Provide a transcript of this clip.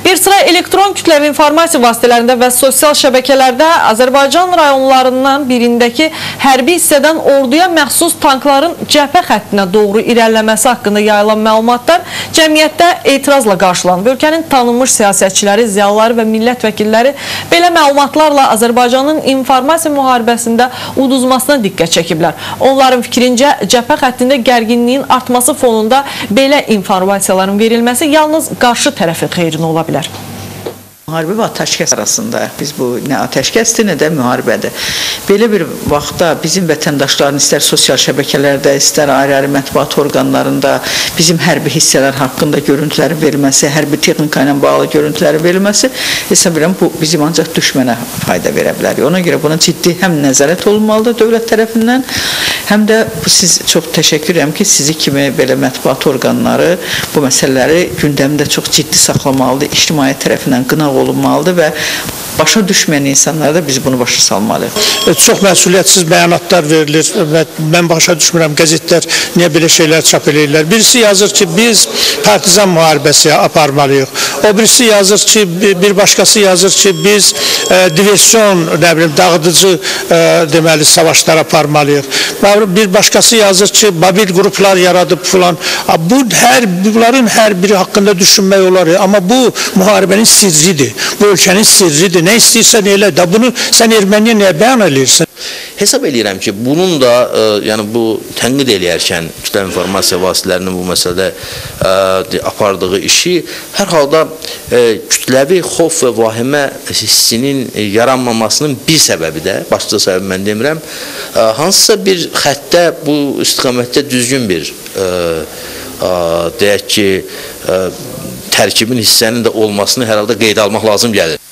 Bir sıra elektron kütləvi informasiya vasitələrində və sosial şəbəkələrdə Azərbaycan rayonlarından birindəki hərbi hissədən orduya məxsus tankların cəbhə xəttinə doğru irəliləməsi haqqında yayılan məlumatlar cəmiyyətdə etirazla qarşılanıb. Ölkənin tanınmış siyasətçiləri, ziyalıları və millət vəkilləri belə məlumatlarla Azərbaycanın informasiya müharibəsində uduzmasına diqqət çəkiblər. Onların fikrincə cəbhə xəttində gərginliyin artması fonunda belə informasiyaların verilməsi yalnız qarşı tərəfin xeyrinə ola bilər. Müharibə və atəşkəs arasında biz bu nə atəşkəsdir, nə də müharibədir. Belə bir vaxtda bizim vətəndaşların istər sosial şəbəkələrdə, istər ayrı-ayrı mətbuat orqanlarında bizim hərbi hissələr haqqında görüntülərin verilməsi, hərbi texnika ilə bağlı görüntülərin verilməsi hesab edirəm bu bizim ancaq düşmənə fayda verə bilər. Ona görə buna ciddi həm nəzarət olunmalıdır dövlət tərəfindən, həm də siz çox təşəkkür edirəm ki, sizi kimi belə mətbuat orqanları bu məsələləri gündəmdə çox ciddi saxlamalıdır, ictimaiyyət tərəfindən qınaq olunmalıdır və başa düşməyən insanlara da biz bunu başa salmalıyıq. Çox məsuliyyətsiz bəyanatlar verilir və mən başa düşmürəm qəzetlər niyə belə şeylər çap edirlər. Birisi yazır ki, biz partizan müharibəsi aparmalıyıq. O birisi yazır ki, bir başqası yazır ki, biz diversion, nə bilim, dağıdıcı deməli savaşlar aparmalıyıq. Bir başqası yazır ki, mobil qruplar yaradıb filan. Bunların hər biri haqqında düşünmək olar. Amma bu müharibənin sirridir. Bu ölkənin sirridir. Nə istəyirsən elə də bunu sən erməniyə nəyə bəyan edirsən? Hesab edirəm ki, bunun da yəni bu tənqid eləyərkən kütləvi informasiya vasitələrinin bu məsələdə apardığı işi hər halda kütləvi xof və vahimə hissinin yaranmamasının bir səbəbi də, başlıca səbəbi mən demirəm, hansısa bir xəttdə bu istiqamətdə düzgün bir deyək ki, tərkibin hissənin də olmasını hər halda qeydə almaq lazım gəlir.